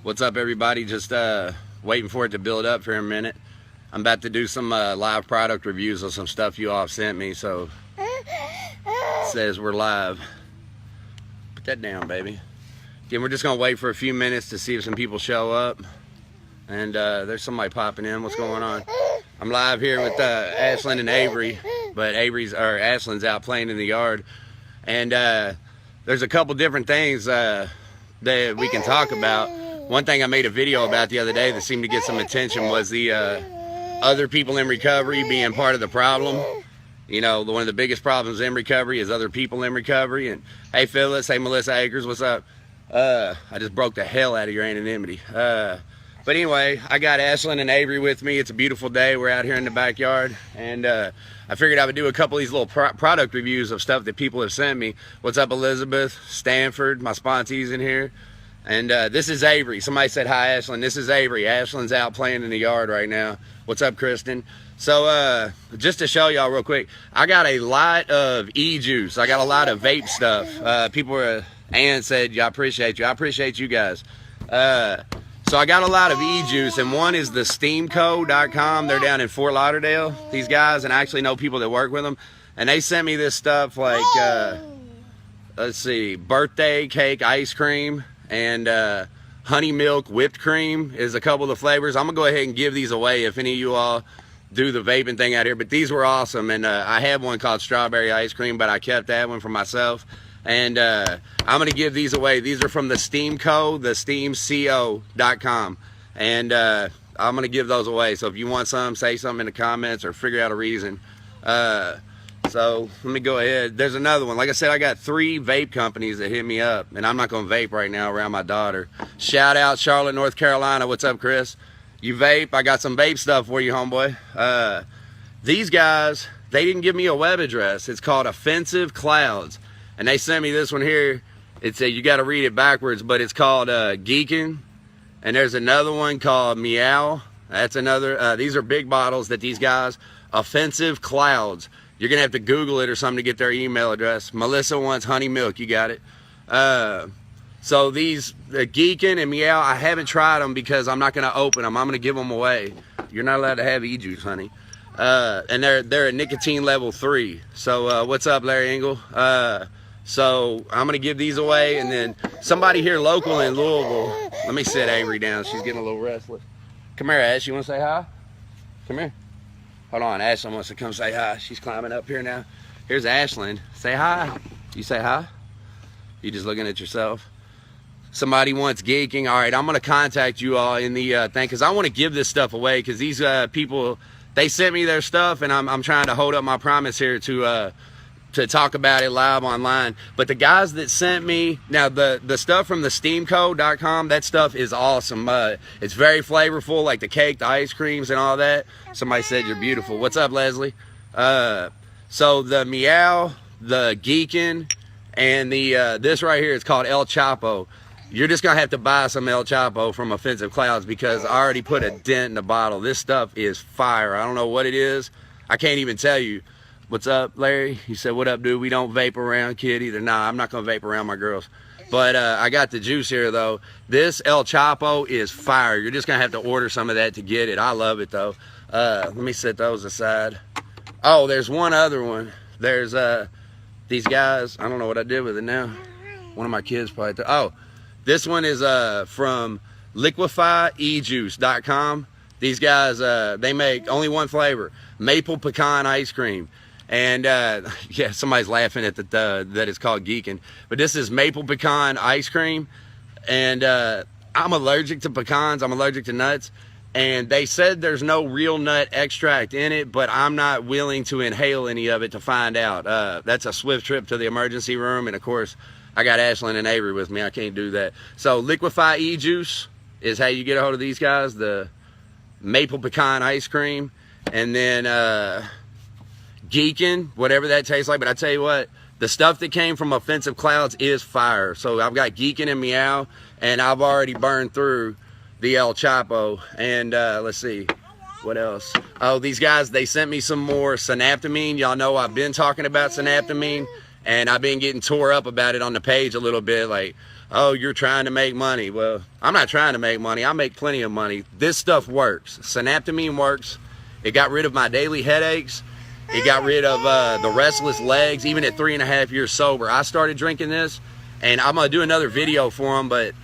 What's up, everybody? Just waiting for it to build up for a minute. I'm about to do some live product reviews of some stuff you all have sent me, so it says we're live. Put that down, baby. Again, we're just gonna wait for a few minutes to see if some people show up. And there's somebody popping in. What's going on? I'm live here with Ashlynn and Avery, but Ashlyn's out playing in the yard. And there's a couple different things that we can talk about. One thing I made a video about the other day that seemed to get some attention was the other people in recovery being part of the problem. You know, one of the biggest problems in recovery is other people in recovery. And hey, Phyllis, hey, Melissa Akers, what's up? I just broke the hell out of your anonymity. But anyway, I got Ashlynn and Avery with me. It's a beautiful day. We're out here in the backyard. And I figured I would do a couple of these little product reviews of stuff that people have sent me. What's up, Elizabeth, Stanford, my sponsees in here. And this is Avery. Somebody said, hi, Ashlynn. This is Avery. Ashlynn's out playing in the yard right now. What's up, Kristen? So just to show y'all real quick, I got a lot of e-juice. I got a lot of vape stuff. People were, Ann said, I appreciate you. I appreciate you guys. So I got a lot of e-juice, and one is the steamco.com. They're down in Fort Lauderdale, these guys, and I actually know people that work with them. And they sent me this stuff like, let's see, birthday cake ice cream and honey milk whipped cream is a couple of the flavors. I'm going to go ahead and give these away if any of you all do the vaping thing out here. But these were awesome, and I had one called strawberry ice cream, but I kept that one for myself. And I'm going to give these away. These are from the Steamco, the steamco.com. And I'm going to give those away. So if you want some, say something in the comments or figure out a reason. So let me go ahead. There's another one. Like I said, I got 3 vape companies that hit me up. And I'm not going to vape right now around my daughter. Shout out Charlotte, North Carolina. What's up, Chris? You vape? I got some vape stuff for you, homeboy. These guys, they didn't give me a web address. It's called Offensive Clouds. And they sent me this one here. It's you got to read it backwards, but it's called Geekin'. And there's another one called Meow. That's another. These are big bottles that these guys, Offensive Clouds. You're going to have to Google it or something to get their email address. Melissa wants honey milk. You got it. So these, the Geekin' and Meow, I haven't tried them because I'm not going to open them. I'm going to give them away. You're not allowed to have e-juice, honey. And they're at nicotine level 3. So what's up, Larry Engel? So I'm going to give these away, and then somebody here local in Louisville. Let me sit Avery down. She's getting a little restless. Come here, Ash. You want to say hi? Come here. Hold on. Ashlyn wants to come say hi. She's climbing up here now. Here's Ashlyn. Say hi. You say hi? You just looking at yourself? Somebody wants geeking. All right, I'm going to contact you all in the thing because I want to give this stuff away because these people, they sent me their stuff, and I'm trying to hold up my promise here to talk about it live online. But the guys that sent me, now the stuff from the steamco.com, that stuff is awesome. It's very flavorful, like the cake, the ice creams, and all that. Somebody said you're beautiful. What's up, Leslie? So the Meow, the Geekin', and the this right here is called El Chapo. You're just gonna have to buy some El Chapo from Offensive Clouds because I already put a dent in the bottle. This stuff is fire. I don't know what it is. I can't even tell you. What's up, Larry? He said, what up, dude? We don't vape around kid either. Nah, I'm not going to vape around my girls. But I got the juice here, though. This El Chapo is fire. You're just going to have to order some of that to get it. I love it, though. Let me set those aside. Oh, there's one other one. There's these guys. I don't know what I did with it now. One of my kids probably. Oh, this one is from liquifyejuice.com. These guys, they make only one flavor, maple pecan ice cream. And yeah, somebody's laughing at that it's called Geekin'. But this is maple pecan ice cream. And I'm allergic to pecans. I'm allergic to nuts. And they said there's no real nut extract in it, but I'm not willing to inhale any of it to find out. That's a swift trip to the emergency room. And of course, I got Ashlynn and Avery with me. I can't do that. So Liquify E-Juice is how you get a hold of these guys. The maple pecan ice cream. And then Geekin', whatever that tastes like. But I tell you what, the stuff that came from Offensive Clouds is fire. So I've got Geekin' and Meow, and I've already burned through the El Chapo. And let's see, what else? Oh, these guys, they sent me some more synaptamine. Y'all know I've been talking about synaptamine. And I've been getting tore up about it on the page a little bit, like, oh, you're trying to make money. Well, I'm not trying to make money. I make plenty of money. This stuff works. Synaptamine works. It got rid of my daily headaches. It got rid of the restless legs, even at 3.5 years sober. I started drinking this, and I'm going to do another video for them, but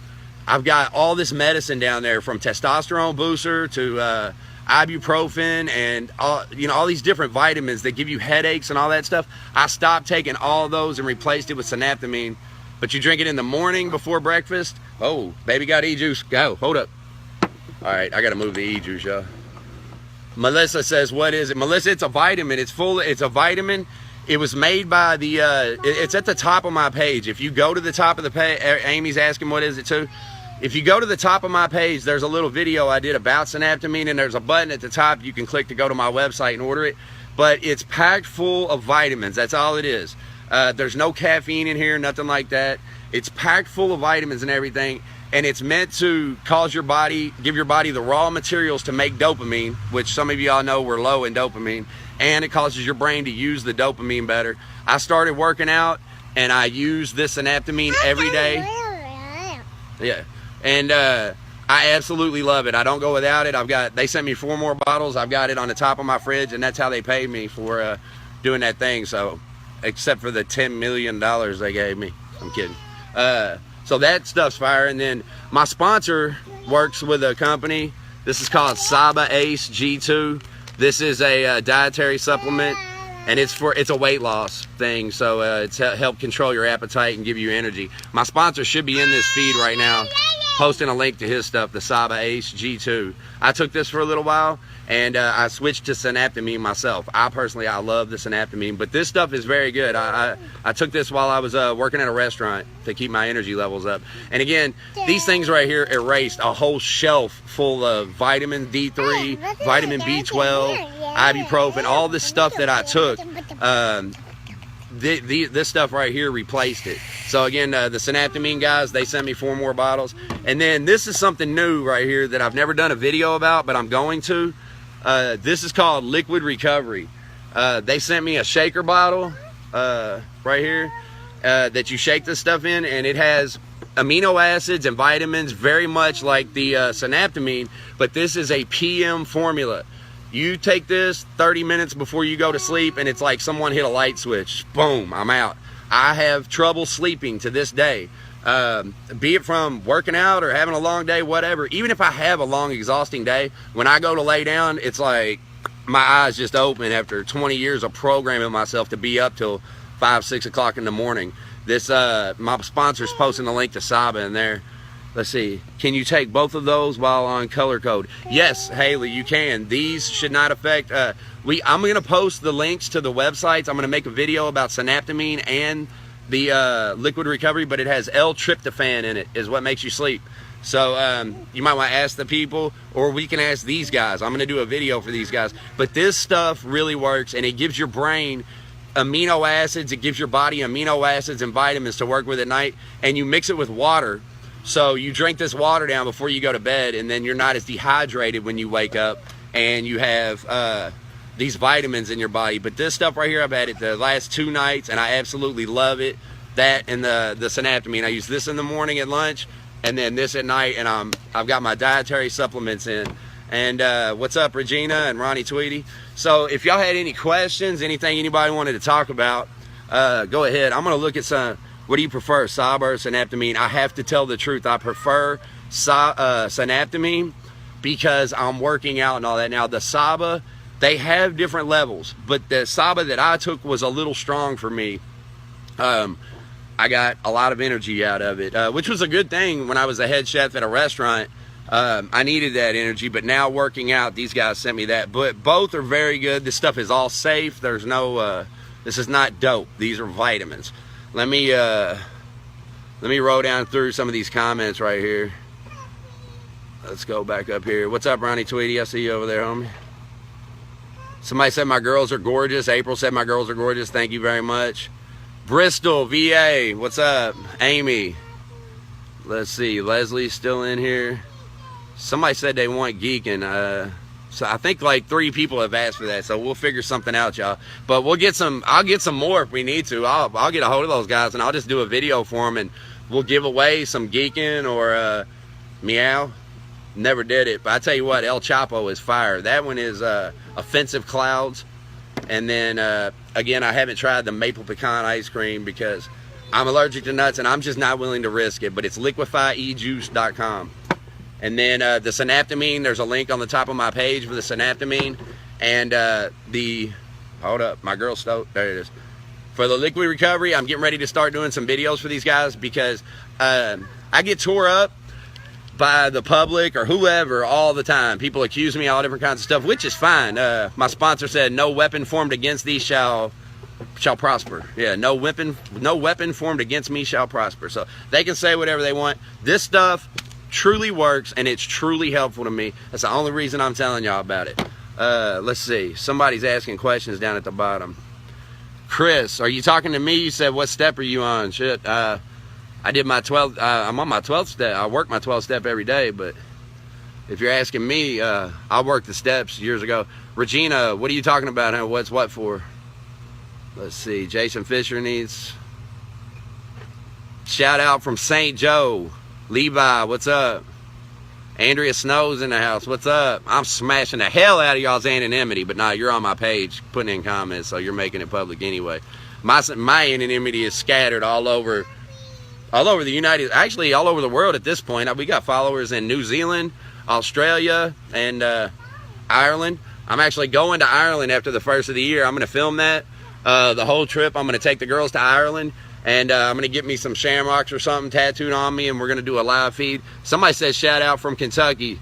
I've got all this medicine down there, from testosterone booster to ibuprofen and all these different vitamins that give you headaches and all that stuff. I stopped taking all of those and replaced it with synaptamine. But you drink it in the morning before breakfast. Oh, baby got e-juice. Go, hold up. All right, I got to move the e-juice, y'all. Melissa says, what is it? Melissa, it's a vitamin. It's a vitamin. It was made by the, it's at the top of my page. If you go to the top of the page, Amy's asking what is it too. If you go to the top of my page, there's a little video I did about synaptamine, and there's a button at the top you can click to go to my website and order it. But it's packed full of vitamins. That's all it is. There's no caffeine in here, nothing like that. It's packed full of vitamins and everything, and it's meant to cause your body, give your body the raw materials to make dopamine, which some of y'all know we're low in dopamine, and it causes your brain to use the dopamine better. I started working out, and I use this synaptamine every day. Yeah, and I absolutely love it. I don't go without it. They sent me 4 more bottles. I've got it on the top of my fridge, and that's how they paid me for doing that thing. So, except for the $10 million they gave me. I'm kidding. So that stuff's fire. And then my sponsor works with a company. This is called Saba Ace G2. This is a dietary supplement, and it's a weight loss thing. So it's help control your appetite and give you energy. My sponsor should be in this feed right now, posting a link to his stuff, the Saba Ace G2. I took this for a little while, and I switched to synaptamine myself. I love the synaptamine, but this stuff is very good. I took this while I was working at a restaurant to keep my energy levels up. And again, these things right here erased a whole shelf full of vitamin D3, vitamin B12, ibuprofen, all this stuff that I took. This stuff right here replaced it. So again, the synaptamine guys, they sent me 4 more bottles. And then this is something new right here that I've never done a video about, but I'm going to. This is called Liquid Recovery. They sent me a shaker bottle right here that you shake this stuff in, and it has amino acids and vitamins very much like the synaptamine, but this is a PM formula. You take this 30 minutes before you go to sleep, and it's like someone hit a light switch. Boom, I'm out. I have trouble sleeping to this day. Be it from working out or having a long day, whatever. Even if I have a long, exhausting day, when I go to lay down, it's like my eyes just open after 20 years of programming myself to be up till 5, 6 o'clock in the morning. This, my sponsor's posting the link to Saba in there. Let's see. Can you take both of those while on color code? Yes, Haley, you can. These should not affect. I'm going to post the links to the websites. I'm going to make a video about synaptamine and the liquid recovery, but it has L-tryptophan in it, is what makes you sleep. So you might want to ask the people, or we can ask these guys. I'm going to do a video for these guys. But this stuff really works, and it gives your brain amino acids. It gives your body amino acids and vitamins to work with at night, and you mix it with water. So you drink this water down before you go to bed, and then you're not as dehydrated when you wake up, and you have these vitamins in your body. But this stuff right here, I've had it the last 2 nights, and I absolutely love it. That and the synaptamine. I use this in the morning at lunch, and then this at night, and I've got my dietary supplements in. And what's up, Regina and Ronnie Tweedy? So if y'all had any questions, anything anybody wanted to talk about, go ahead. I'm going to look at some. What do you prefer, Saba or synaptamine? I have to tell the truth. I prefer synaptamine because I'm working out and all that. Now, the Saba, they have different levels, but the Saba that I took was a little strong for me. I got a lot of energy out of it, which was a good thing when I was a head chef at a restaurant. I needed that energy, but now working out, these guys sent me that. But both are very good. This stuff is all safe. There's no, this is not dope. These are vitamins. Let me roll down through some of these comments right here. Let's go back up here. What's up, Ronnie Tweedy? I see you over there, homie. Somebody said my girls are gorgeous. April said my girls are gorgeous. Thank you very much. Bristol, VA. What's up? Amy. Let's see. Leslie's still in here. Somebody said they want geeking. So I think like 3 people have asked for that, so we'll figure something out, y'all. But we'll get some. I'll get some more if we need to. I'll get a hold of those guys and I'll just do a video for them, and we'll give away some Geekin or Meow. Never did it, but I tell you what, El Chapo is fire. That one is Offensive Clouds, and then again, I haven't tried the maple pecan ice cream because I'm allergic to nuts and I'm just not willing to risk it. But it's liquifyejuice.com. And then the synaptamine, there's a link on the top of my page for the synaptamine. And hold up, my girl stove, there it is. For the liquid recovery, I'm getting ready to start doing some videos for these guys because I get tore up by the public or whoever all the time. People accuse me of all different kinds of stuff, which is fine. My sponsor said, no weapon formed against thee shall prosper. Yeah, no weapon formed against me shall prosper. So they can say whatever they want. This stuff truly works and it's truly helpful to me. That's the only reason I'm telling y'all about it. Let's see, somebody's asking questions down at the bottom. Chris, are you talking to me? You said, what step are you on? Shit, I did my 12th, I'm on my 12th step. I work my 12th step every day, but if you're asking me, I worked the steps years ago. Regina, what are you talking about and what's what for? Let's see, Jason Fisher needs shout out from St. Joe. Levi, what's up? Andrea Snow's in the house, what's up? I'm smashing the hell out of y'all's anonymity, but nah, you're on my page putting in comments, so you're making it public anyway. My anonymity is scattered all over the United, actually all over the world at this point. We got followers in New Zealand, Australia, and Ireland. I'm actually going to Ireland after the first of the year. I'm going to film that, the whole trip. I'm going to take the girls to Ireland. And I'm going to get me some shamrocks or something tattooed on me, and we're going to do a live feed. Somebody says shout out from Kentucky.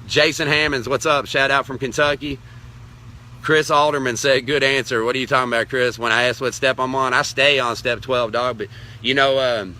Jason Hammonds, what's up? Shout out from Kentucky. Chris Alderman said, good answer. What are you talking about, Chris? When I asked what step I'm on, I stay on step 12, dog. But, you know,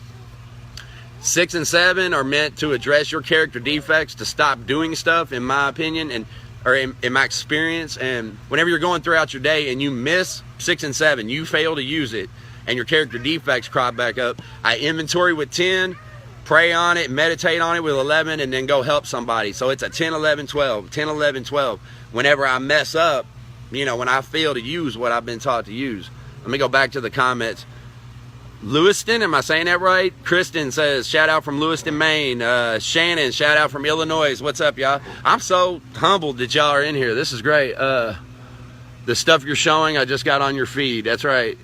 6 and 7 are meant to address your character defects, to stop doing stuff, in my opinion, or in my experience. And whenever you're going throughout your day and you miss 6 and 7, you fail to use it, and your character defects crop back up, I inventory with 10, pray on it, meditate on it with 11, and then go help somebody. So it's a 10, 11, 12, 10, 11, 12. Whenever I mess up, you know, when I fail to use what I've been taught to use. Let me go back to the comments. Lewiston, am I saying that right? Kristen says, shout out from Lewiston, Maine. Shannon, shout out from Illinois. What's up, y'all? I'm so humbled that y'all are in here. This is great. The stuff you're showing, I just got on your feed. That's right.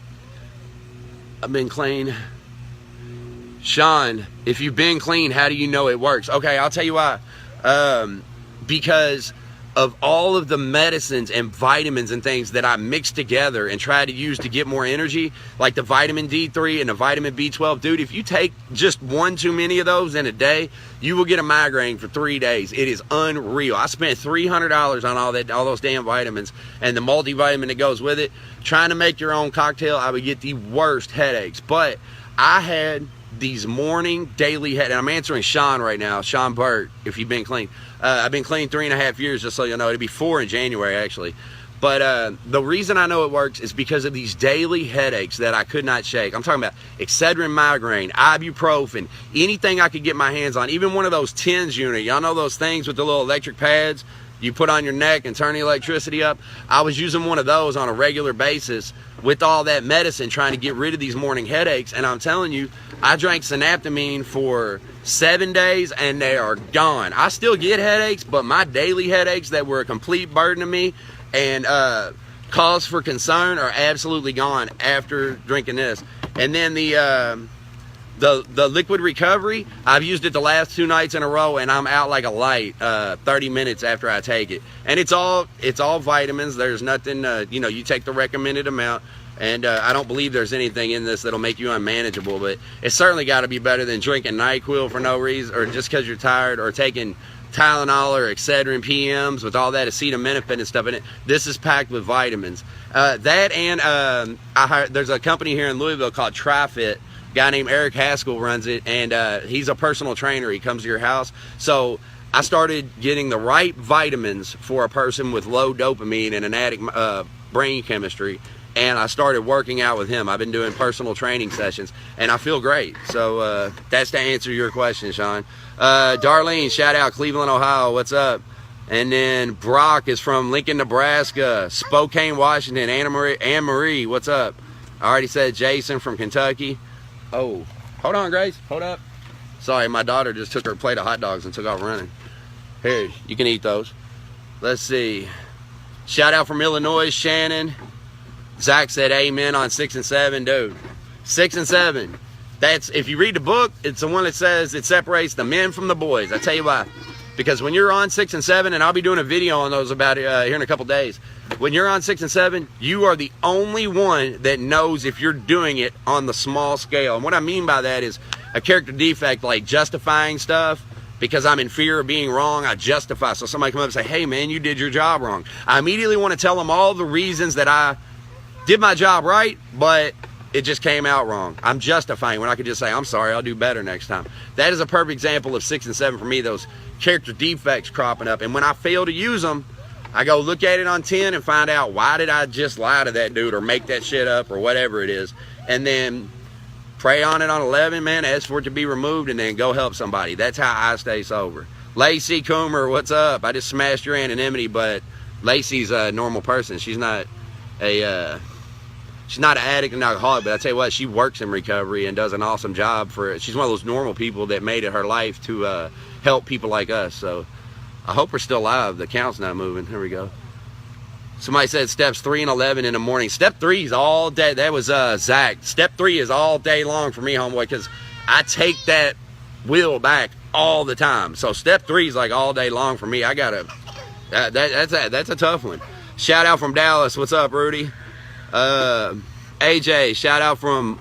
I've been clean. Sean, if you've been clean, how do you know it works? Okay, I'll tell you why. Because of all of the medicines and vitamins and things that I mix together and try to use to get more energy, like the vitamin D3 and the vitamin B12, dude, if you take just one too many of those in a day, you will get a migraine for 3 days. It is unreal. I spent $300 on all those damn vitamins and the multivitamin that goes with it. Trying to make your own cocktail, I would get the worst headaches. But I had these morning daily head, and I'm answering Sean right now, Sean Burt, if you've been clean. I've been clean 3.5 years, just so you know. It'll be 4 in January, actually. But the reason I know it works is because of these daily headaches that I could not shake. I'm talking about Excedrin migraine, ibuprofen, anything I could get my hands on, even one of those TENS units. Y'all know those things with the little electric pads you put on your neck and turn the electricity up? I was using one of those on a regular basis with all that medicine, trying to get rid of these morning headaches. And I'm telling you, I drank synaptamine for 7 days and they are gone. I still get headaches, but my daily headaches that were a complete burden to me and cause for concern are absolutely gone after drinking this. And then the liquid recovery, I've used it the last 2 nights in a row and I'm out like a light 30 minutes after I take it. And it's all vitamins. There's nothing, you know, you take the recommended amount. And I don't believe there's anything in this that'll make you unmanageable, but it's certainly got to be better than drinking NyQuil for no reason, or just because you're tired, or taking Tylenol or Excedrin PMs with all that acetaminophen and stuff in it. This is packed with vitamins. That and there's a company here in Louisville called TriFit. A guy named Eric Haskell runs it, and he's a personal trainer. He comes to your house. So I started getting the right vitamins for a person with low dopamine and an addict brain chemistry. And I started working out with him. I've been doing personal training sessions, and I feel great. So that's to answer your question, Sean. Darlene, shout out Cleveland, Ohio. What's up? And then Brock is from Lincoln, Nebraska. Spokane, Washington. Anne Marie, what's up? I already said Jason from Kentucky. Oh, hold on, Grace. Hold up. Sorry, my daughter just took her plate of hot dogs and took off running. Here, you can eat those. Let's see. Shout out from Illinois, Shannon. Zach said amen on 6 and 7, dude. 6 and 7. That's, if you read the book, it's the one that says it separates the men from the boys. I tell you why. Because when you're on 6 and 7, and I'll be doing a video on those about here in a couple days. When you're on 6 and 7, you are the only one that knows if you're doing it on the small scale. And what I mean by that is a character defect, like justifying stuff. Because I'm in fear of being wrong, I justify. So somebody come up and say, hey man, you did your job wrong. I immediately want to tell them all the reasons that I did my job right, but it just came out wrong. I'm justifying when I could just say, I'm sorry, I'll do better next time. That is a perfect example of 6 and 7 for me, those character defects cropping up. And when I fail to use them, I go look at it on 10 and find out, why did I just lie to that dude or make that shit up or whatever it is. And then pray on it on 11, man, ask for it to be removed, and then go help somebody. That's how I stay sober. Lacey Coomer, what's up? I just smashed your anonymity, but Lacey's a normal person. She's not a... She's not an addict and alcoholic, but I tell you what, she works in recovery and does an awesome job for it. She's one of those normal people that made it her life to help people like us. So I hope we're still alive. The count's not moving. Here we go. Somebody said steps 3 and 11 in the morning. Step 3 is all day. That was Zach. Step 3 is all day long for me, homeboy, because I take that wheel back all the time. So step 3 is like all day long for me. I gotta. That's a tough one. Shout out from Dallas. What's up, Rudy? AJ, shout out from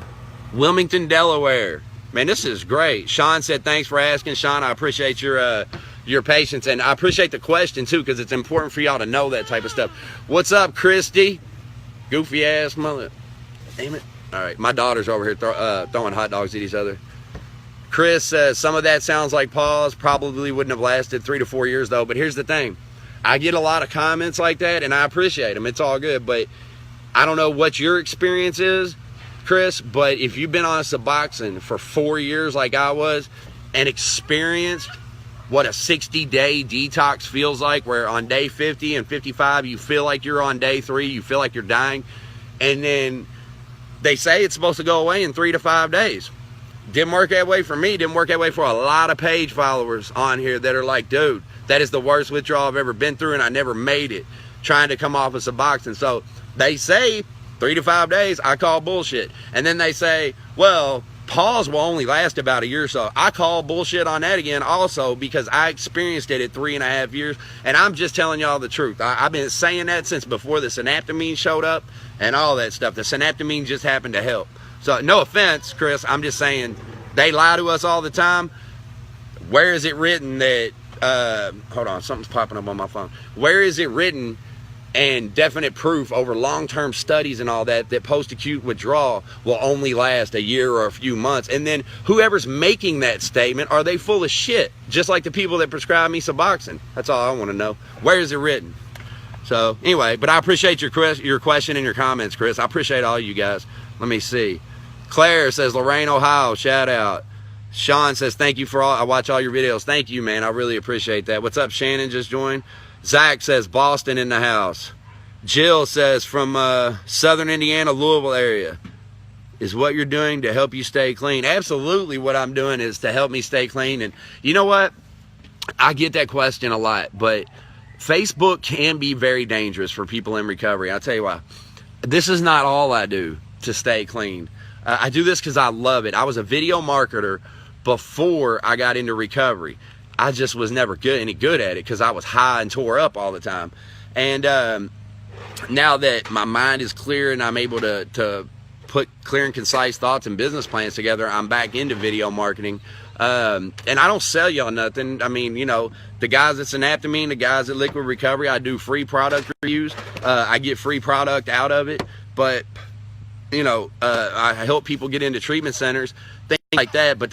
Wilmington, Delaware. Man, this is great. Sean said thanks for asking. Sean, I appreciate your patience, and I appreciate the question too, because it's important for y'all to know that type of stuff. What's up, Christy? Goofy ass mother. Damn it. All right, my daughter's over here throwing hot dogs at each other. Chris says some of that sounds like pause. Probably wouldn't have lasted 3 to 4 years though. But here's the thing, I get a lot of comments like that, and I appreciate them. It's all good, but I don't know what your experience is, Chris, but if you've been on Suboxone for 4 years like I was and experienced what a 60-day detox feels like, where on day 50 and 55 you feel like you're on day 3, you feel like you're dying, and then they say it's supposed to go away in 3 to 5 days. Didn't work that way for me, didn't work that way for a lot of page followers on here that are like, dude, that is the worst withdrawal I've ever been through, and I never made it trying to come off of Suboxone. So they say 3 to 5 days, I call bullshit. And then they say, well, pause will only last about a year or so. I call bullshit on that again also, because I experienced it at 3.5 years, and I'm just telling y'all the truth. I've been saying that since before the synaptamine showed up and all that stuff. The synaptamine just happened to help. So no offense, Chris, I'm just saying they lie to us all the time. Where is it written that, hold on, something's popping up on my phone. Where is it written and definite proof over long-term studies and all that post-acute withdrawal will only last a year or a few months? And then whoever's making that statement, are they full of shit? Just like the people that prescribe me Suboxone. That's all I want to know. Where is it written? So anyway, but I appreciate your question and your comments, Chris. I appreciate all you guys. Let me see. Claire says Lorain, Ohio. Shout out. Sean says thank you for all. I watch all your videos. Thank you, man. I really appreciate that. What's up, Shannon? Just joined. Zach says Boston in the house. Jill says from southern Indiana, Louisville area. Is what you're doing to help you stay clean? Absolutely, what I'm doing is to help me stay clean. And you know what? I get that question a lot, but Facebook can be very dangerous for people in recovery. I'll tell you why. This is not all I do to stay clean. I do this because I love it. I was a video marketer before I got into recovery. I just was never any good at it because I was high and tore up all the time. And now that my mind is clear and I'm able to put clear and concise thoughts and business plans together, I'm back into video marketing. And I don't sell y'all nothing. I mean, you know, the guys at Synaptamine, the guys at Liquid Recovery, I do free product reviews. I get free product out of it. But, you know, I help people get into treatment centers, things like that. But